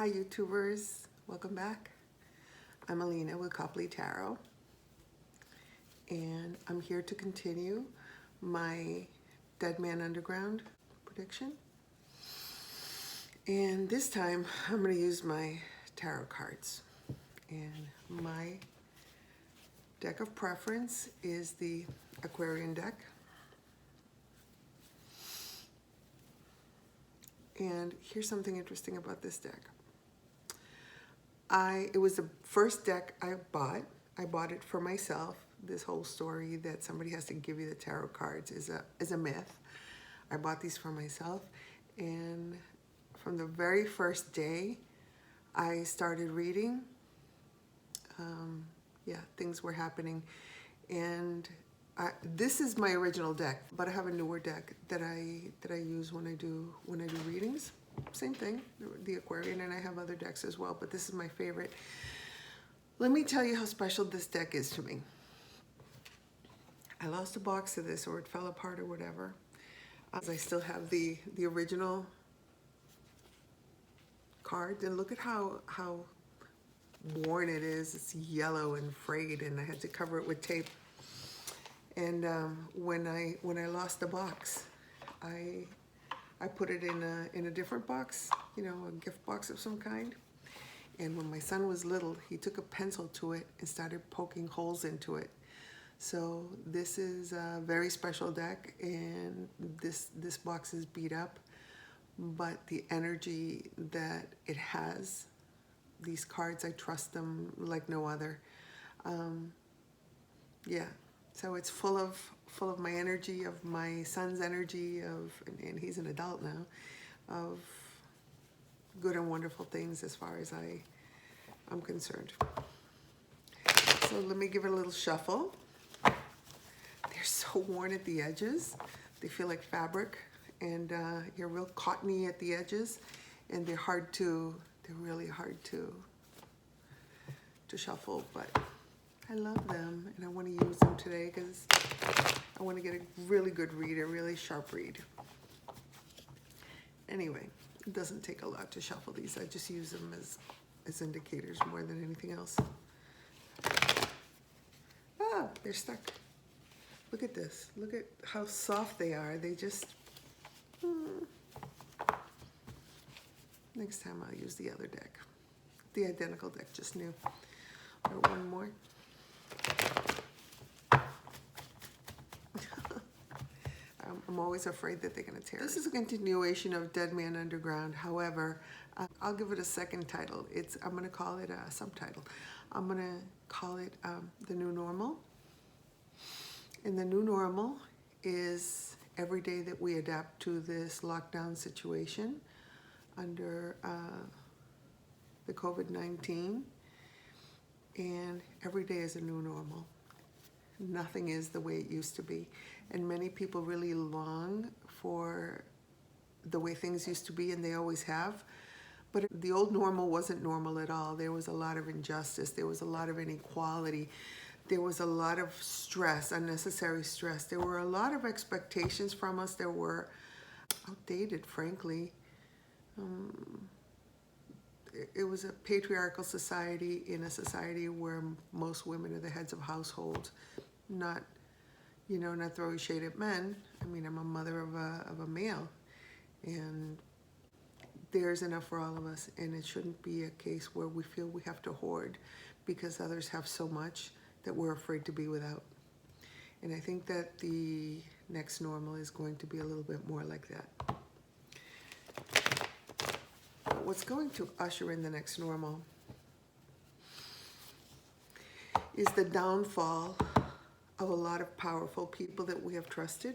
Hi YouTubers, welcome back. I'm Alina with Copley Tarot, and I'm here to continue my Dead Man Underground prediction. And this time I'm going to use my tarot cards, and my deck of preference is the Aquarian deck. And here's something interesting about this deck. It was the first deck I bought. I bought it for myself. This whole story that somebody has to give you the tarot cards is a myth. I bought these for myself, and from the very first day I started reading, things were happening. And this is my original deck, but I have a newer deck that I use when I do readings. Same thing, the Aquarian, and I have other decks as well, but this is my favorite. Let me tell you how special this deck is to me. I lost a box of this, or it fell apart or whatever. I still have the original card, and look at how worn it is. It's yellow and frayed, and I had to cover it with tape. And when I lost the box, I put it in a different box, you know, a gift box of some kind. And when my son was little, he took a pencil to it and started poking holes into it. So this is a very special deck, and this box is beat up, but the energy that it has, these cards, I trust them like no other. So it's full of my energy, of my son's energy, and he's an adult now, of good and wonderful things as far as I'm concerned. So let me give it a little shuffle. They're so worn at the edges. They feel like fabric, and you're real cottony at the edges, and they're really hard to shuffle, but I love them, and I want to use them today because I want to get a really good read, a really sharp read. Anyway, it doesn't take a lot to shuffle these. I just use them as indicators more than anything else. Ah, they're stuck. Look at this. Look at how soft they are. They just... Next time I'll use the other deck. The identical deck, just new. Or one more. I'm always afraid that they're going to tear. This is a continuation of Dead Man Underground. However, I'll give it a second title. I'm going to call it a subtitle. I'm going to call it The New Normal. And the new normal is every day that we adapt to this lockdown situation under the COVID-19. And every day is a new normal. Nothing is the way it used to be. And many people really long for the way things used to be, and they always have. But the old normal wasn't normal at all. There was a lot of injustice. There was a lot of inequality. There was a lot of stress, unnecessary stress. There were a lot of expectations from us that were outdated, frankly. It was a patriarchal society, in a society where most women are the heads of households, not throwing shade at men. I mean, I'm a mother of a male, and there's enough for all of us, and it shouldn't be a case where we feel we have to hoard because others have so much that we're afraid to be without. And I think that the next normal is going to be a little bit more like that. But what's going to usher in the next normal is the downfall of a lot of powerful people that we have trusted.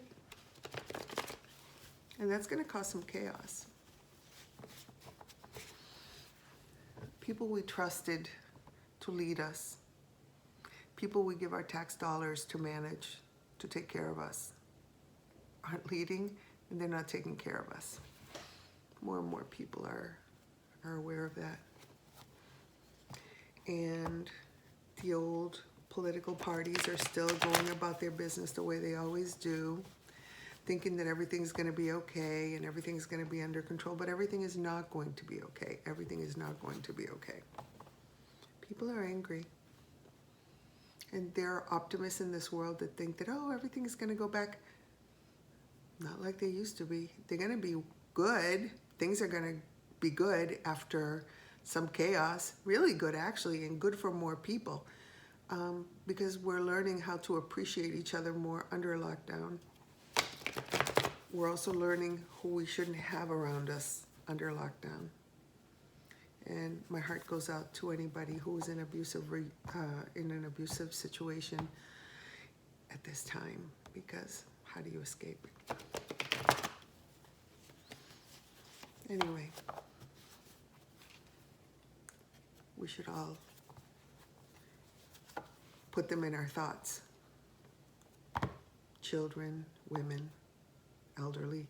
And that's going to cause some chaos. People we trusted to lead us. People we give our tax dollars to manage, to take care of us, aren't leading, and they're not taking care of us. More and more people are aware of that. And the old political parties are still going about their business the way they always do. thinking that everything's going to be okay and everything's going to be under control, but everything is not going to be okay. Everything is not going to be okay. People are angry. And there are optimists in this world that think that, oh, everything is going to go back not like they used to be. They're going to be good. Things are going to be good after some chaos. Really good, actually, and good for more people. Because we're learning how to appreciate each other more under lockdown. We're also learning who we shouldn't have around us under lockdown. And my heart goes out to anybody who is in an abusive situation at this time, because how do you escape it? Anyway, we should all put them in our thoughts. Children, women, elderly,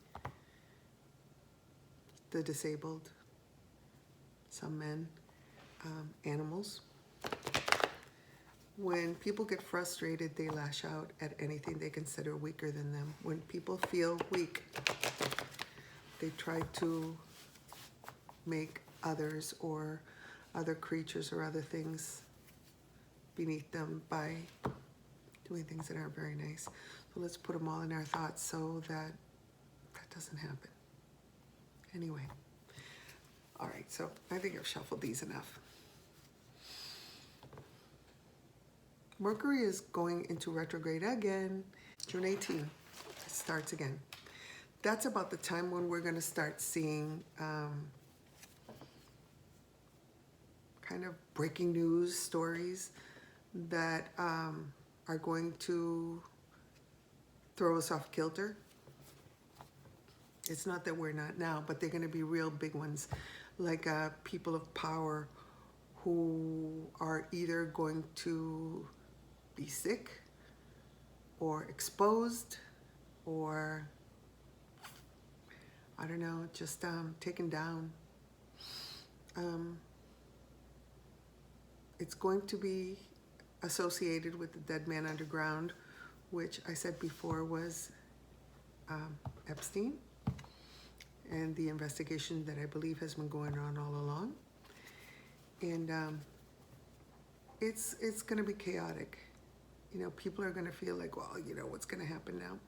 the disabled, some men, animals. When people get frustrated, they lash out at anything they consider weaker than them. When people feel weak, they try to make others or other creatures or other things beneath them by doing things that aren't very nice. So let's put them all in our thoughts so that doesn't happen. Anyway. All right, so I think I've shuffled these enough. Mercury is going into retrograde again. June 18th, it starts again. That's about the time when we're going to start seeing kind of breaking news stories that are going to throw us off kilter. It's not that we're not now, but they're going to be real big ones, like people of power who are either going to be sick or exposed or, I don't know, just taken down. It's going to be associated with the dead man underground, which I said before was Epstein, and the investigation that I believe has been going on all along. And it's going to be chaotic. You know, people are going to feel like, well, you know, what's going to happen now?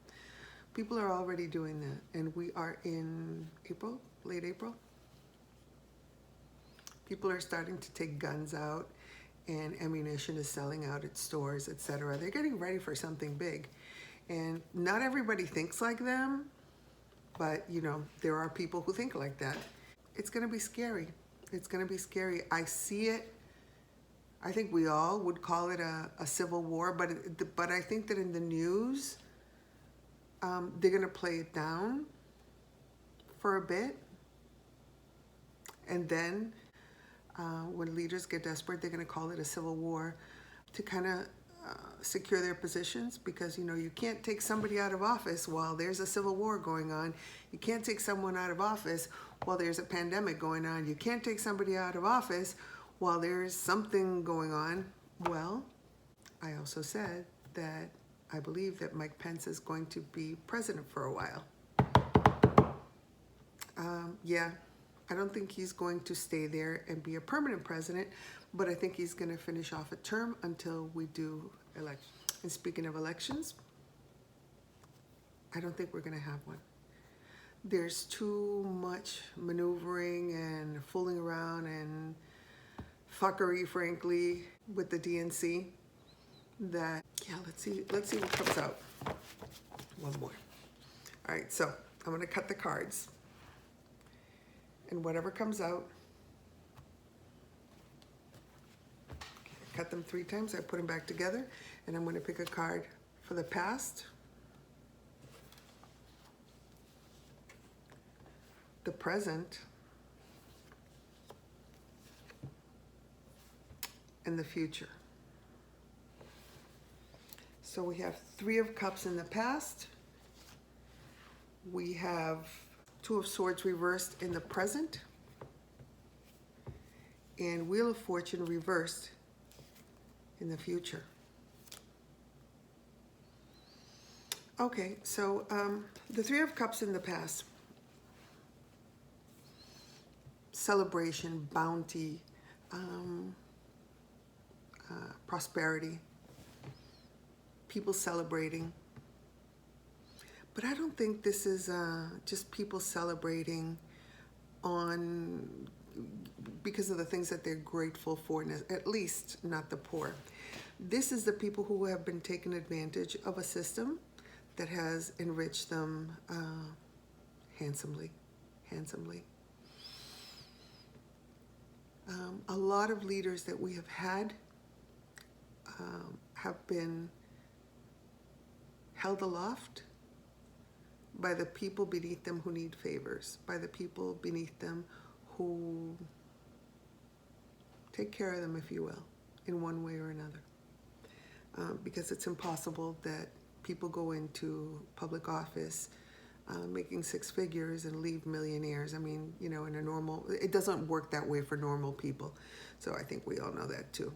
People are already doing that, and we are in April, late April. People are starting to take guns out, and ammunition is selling out at stores, etc. They're getting ready for something big. And not everybody thinks like them, but, you know, there are people who think like that. It's going to be scary. It's going to be scary. I see it. I think we all would call it a civil war, but I think that in the news, they're going to play it down for a bit. And then when leaders get desperate, they're going to call it a civil war to kind of secure their positions, because, you know, you can't take somebody out of office while there's a civil war going on. You can't take someone out of office while there's a pandemic going on. You can't take somebody out of office while there's something going on. Well, I also said that I believe that Mike Pence is going to be president for a while. Yeah, I don't think he's going to stay there and be a permanent president, but I think he's going to finish off a term until we do election. And speaking of elections, I don't think we're going to have one. There's too much maneuvering and fooling around and fuckery, frankly, with the DNC that, yeah, let's see what comes out. One more. All right, so I'm going to cut the cards. And whatever comes out, I cut them 3 times, I put them back together, and I'm going to pick a card for the past, the present, and the future. So we have 3 of Cups in the past. We have 2 of Swords reversed in the present, and Wheel of Fortune reversed in the future. Okay, so the Three of Cups in the past. Celebration, bounty, prosperity, people celebrating. But I don't think this is just people celebrating on because of the things that they're grateful for, at least not the poor. This is the people who have been taken advantage of a system that has enriched them handsomely. A lot of leaders that we have been held aloft by the people beneath them who need favors, by the people beneath them who take care of them, if you will, in one way or another. Because it's impossible that people go into public office making six figures and leave millionaires. I mean, you know, it doesn't work that way for normal people. So I think we all know that too.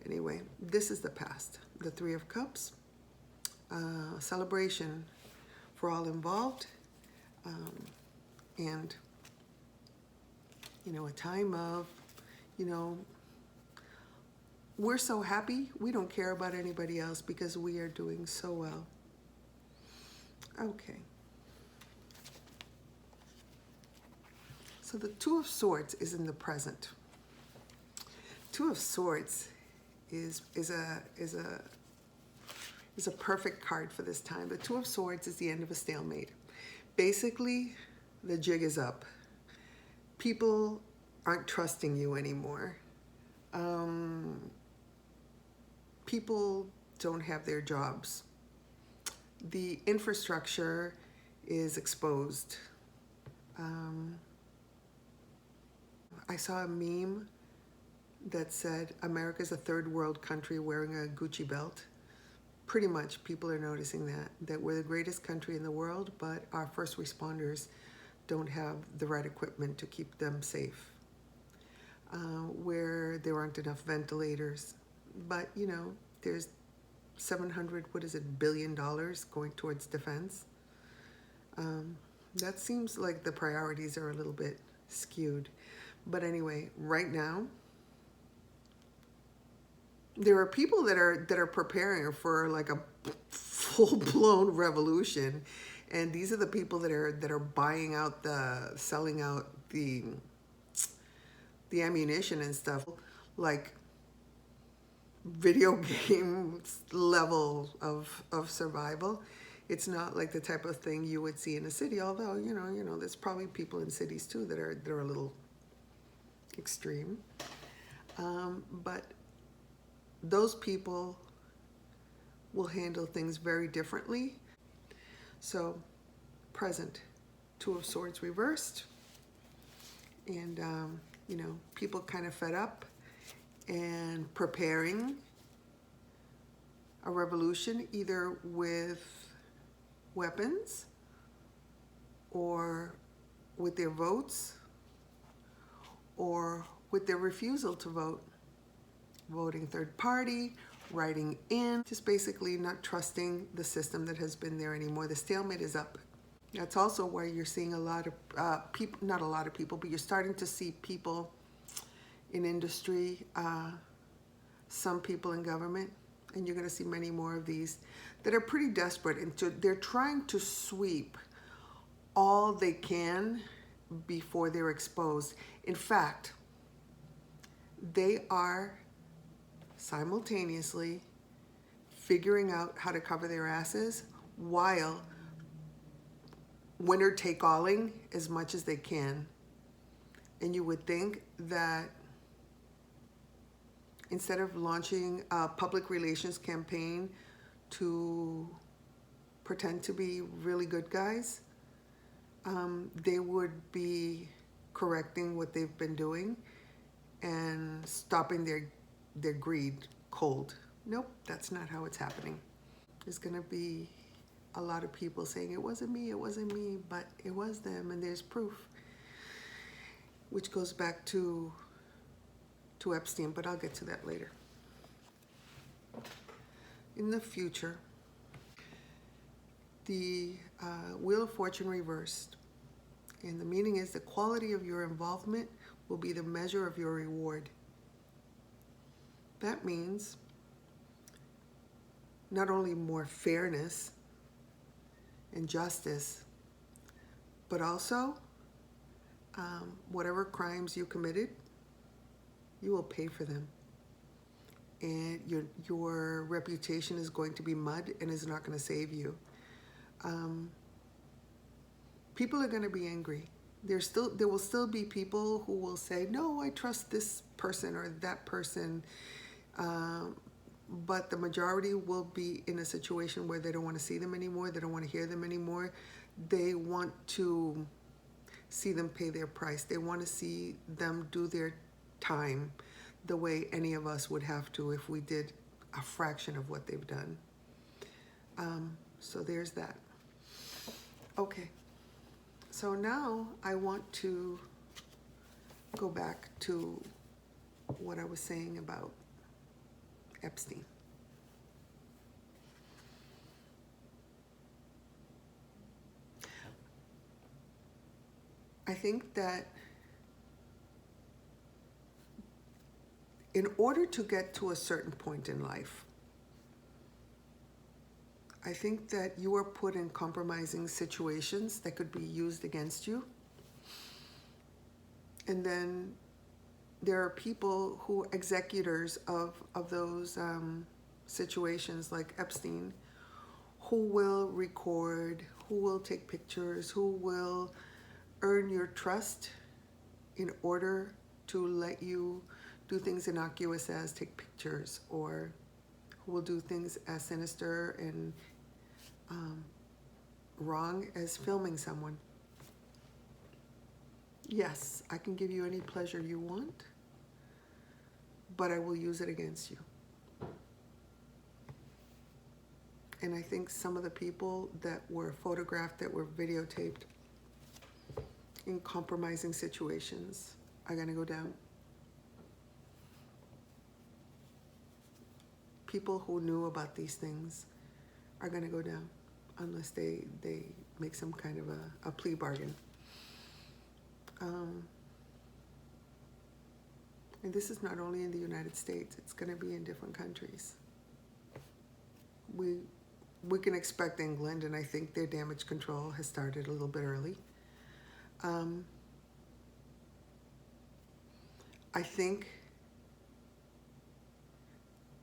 Anyway, this is the past. The Three of Cups, celebration for all involved, and, you know, a time of, you know, we're so happy, we don't care about anybody else because we are doing so well. Okay. So the Two of Swords is in the present. Two of Swords is a perfect card for this time. The Two of Swords is the end of a stalemate. Basically, the jig is up. People aren't trusting you anymore. People don't have their jobs. The infrastructure is exposed. I saw a meme that said, America's a third world country wearing a Gucci belt. Pretty much people are noticing that we're the greatest country in the world, but our first responders don't have the right equipment to keep them safe. Where there aren't enough ventilators. But, you know, there's billion going towards defense. That seems like the priorities are a little bit skewed. But anyway, right now, there are people that are preparing for like a full-blown revolution, and these are the people that are buying out selling out the ammunition and stuff, like video game level of survival. It's not like the type of thing you would see in a city, although you know there's probably people in cities too that are a little extreme. But those people will handle things very differently. So, present, Two of Swords reversed, and you know, people kind of fed up and preparing a revolution, either with weapons or with their votes or with their refusal to vote. Voting third party, writing in, just basically not trusting the system that has been there anymore. The stalemate is up. That's also why you're seeing a lot of people, not a lot of people, but you're starting to see people in industry, some people in government, and you're going to see many more of these that are pretty desperate, and they're trying to sweep all they can before they're exposed. In fact, they are simultaneously figuring out how to cover their asses while winner take alling as much as they can. And you would think that instead of launching a public relations campaign to pretend to be really good guys, they would be correcting what they've been doing and stopping their greed cold. Nope, that's not how it's happening. There's gonna be a lot of people saying it wasn't me, but it was them, and there's proof, which goes back to Epstein, but I'll get to that later. In the future, the Wheel of Fortune reversed. And the meaning is the quality of your involvement will be the measure of your reward. That means not only more fairness and justice, but also whatever crimes you committed, you will pay for them. And your reputation is going to be mud and is not going to save you. People are going to be angry. There will still be people who will say, no, I trust this person or that person. But the majority will be in a situation where they don't want to see them anymore. They don't want to hear them anymore. They want to see them pay their price. They want to see them do their time the way any of us would have to if we did a fraction of what they've done. So there's that. Okay. So now I want to go back to what I was saying about Epstein. I think that in order to get to a certain point in life, I think that you are put in compromising situations that could be used against you. And then there are people who are executors of those situations, like Epstein, who will record, who will take pictures, who will earn your trust in order to let you do things innocuous as take pictures, or who will do things as sinister and wrong as filming someone. Yes, I can give you any pleasure you want, but I will use it against you. And I think some of the people that were photographed, that were videotaped in compromising situations are going to go down. People who knew about these things are going to go down unless they make some kind of a plea bargain. And this is not only in the United States, it's going to be in different countries. We can expect England, and I think their damage control has started a little bit early. I think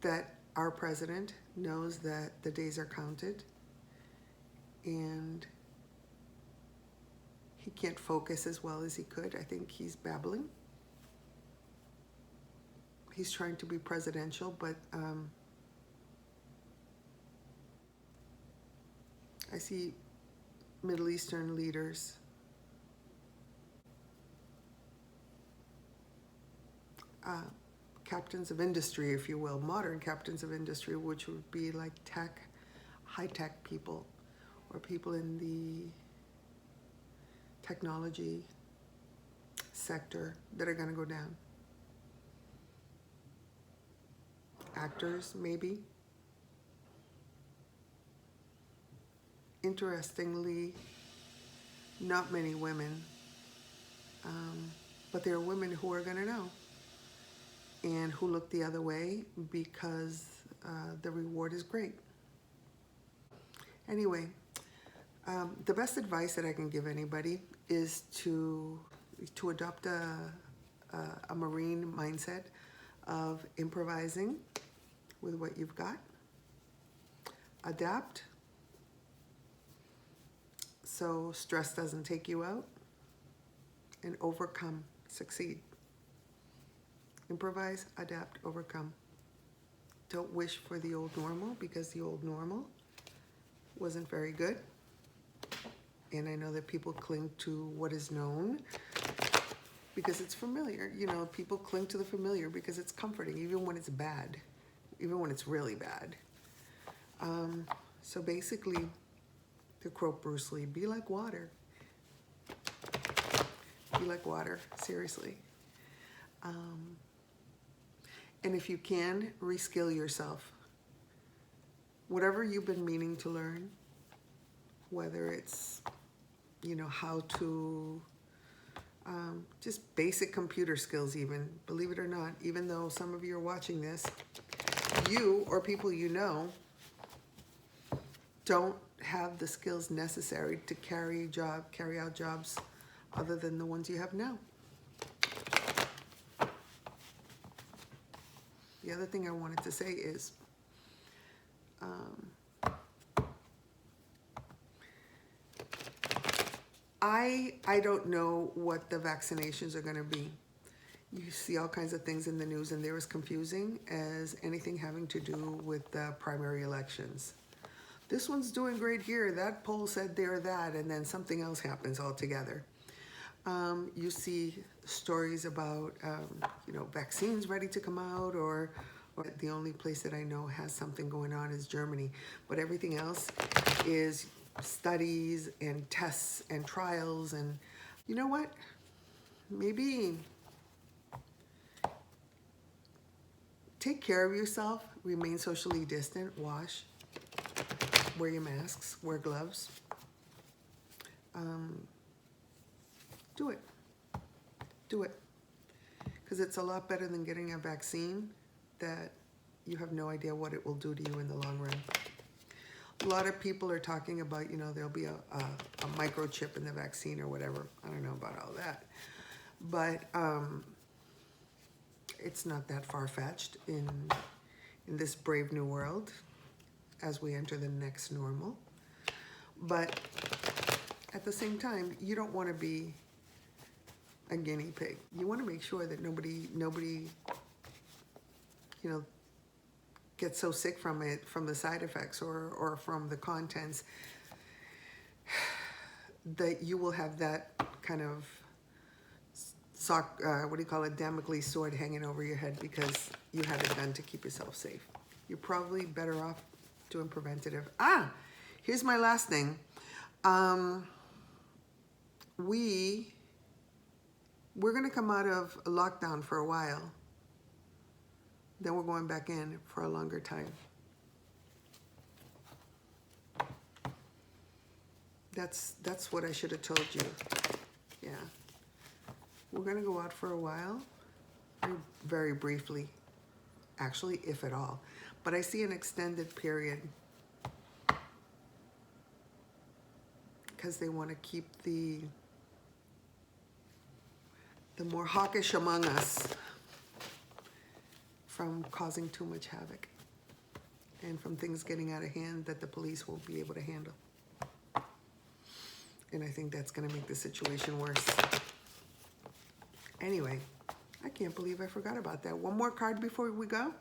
that our president knows that the days are counted, and he can't focus as well as he could. I think he's babbling. He's trying to be presidential, but I see Middle Eastern leaders captains of industry, if you will, modern captains of industry, which would be like tech, high-tech people, or people in the technology sector that are going to go down. Actors, maybe. Interestingly, not many women, but there are women who are going to know and who look the other way because the reward is great. Anyway, the best advice that I can give anybody is to adopt a Marine mindset of improvising with what you've got. Adapt so stress doesn't take you out, and overcome, succeed. Improvise, adapt, overcome. Don't wish for the old normal, because the old normal wasn't very good. And I know that people cling to what is known because it's familiar. You know, people cling to the familiar because it's comforting, even when it's bad, even when it's really bad. So basically, to quote Bruce Lee, be like water. Be like water, seriously. And if you can, reskill yourself. Whatever you've been meaning to learn, whether it's, how to, just basic computer skills even, believe it or not, even though some of you are watching this, you or people you know don't have the skills necessary to carry out jobs other than the ones you have now. The other thing I wanted to say is, I don't know what the vaccinations are going to be. You see all kinds of things in the news, and they're as confusing as anything having to do with the primary elections. This one's doing great here. That poll said they're that, and then something else happens altogether. You see stories about, vaccines ready to come out, or the only place that I know has something going on is Germany. But everything else is studies and tests and trials. And you know what? Maybe take care of yourself, remain socially distant, wash, wear your masks, wear gloves. Do it. Do it. Because it's a lot better than getting a vaccine that you have no idea what it will do to you in the long run. A lot of people are talking about, there'll be a microchip in the vaccine or whatever. I don't know about all that. But it's not that far-fetched in this brave new world as we enter the next normal. But at the same time, you don't want to be a guinea pig. You want to make sure that nobody gets so sick from it, from the side effects or from the contents, that you will have that kind of Damocles sword hanging over your head because you had it done to keep yourself safe. You're probably better off doing preventative. Here's my last thing. We're going to come out of lockdown for a while. Then we're going back in for a longer time. That's what I should have told you. Yeah. We're going to go out for a while, very briefly, actually, if at all. But I see an extended period because they want to keep the more hawkish among us from causing too much havoc and from things getting out of hand that the police won't be able to handle. And I think that's going to make the situation worse. Anyway, I can't believe I forgot about that. One more card before we go. All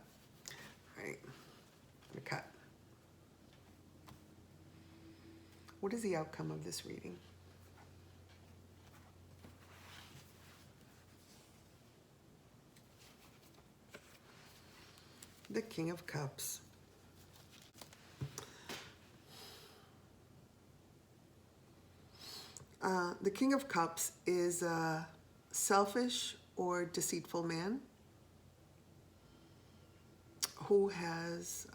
right, the cut. What is the outcome of this reading? The King of Cups. The King of Cups is a selfish or deceitful man who has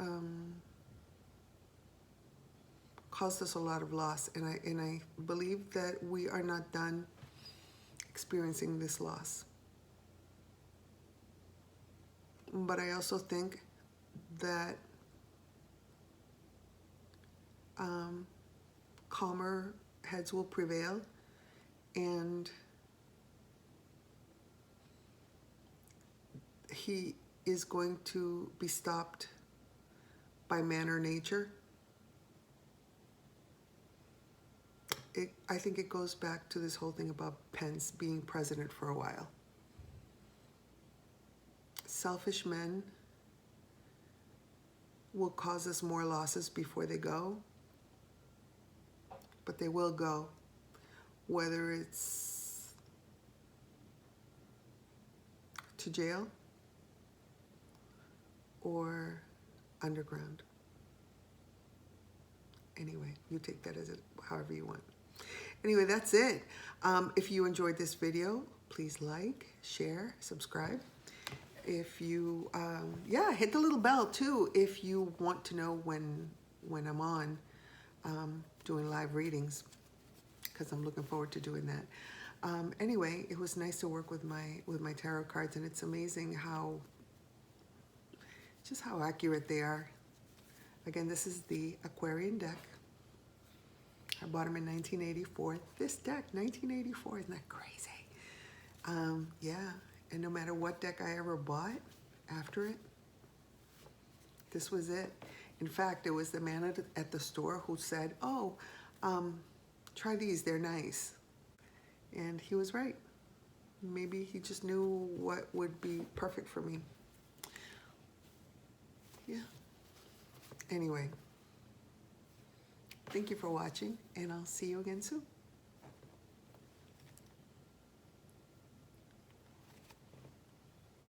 caused us a lot of loss, and I believe that we are not done experiencing this loss. But I also think that calmer heads will prevail, and he is going to be stopped by man or nature. I think it goes back to this whole thing about Pence being president for a while. Selfish men will cause us more losses before they go, but they will go, whether it's to jail or underground. Anyway, you take that as it however you want. Anyway, that's it. If you enjoyed this video, please like, share, subscribe. If you, hit the little bell too if you want to know when I'm on. doing live readings, because I'm looking forward to doing that. Anyway, it was nice to work with my tarot cards, and it's amazing just how accurate they are. Again, this is the Aquarian deck. I bought them in 1984. This deck, 1984, isn't that crazy? Yeah, and no matter what deck I ever bought after it, this was it. In fact, it was the man at the store who said, oh, try these, they're nice. And he was right. Maybe he just knew what would be perfect for me. Yeah. Anyway, thank you for watching, and I'll see you again soon.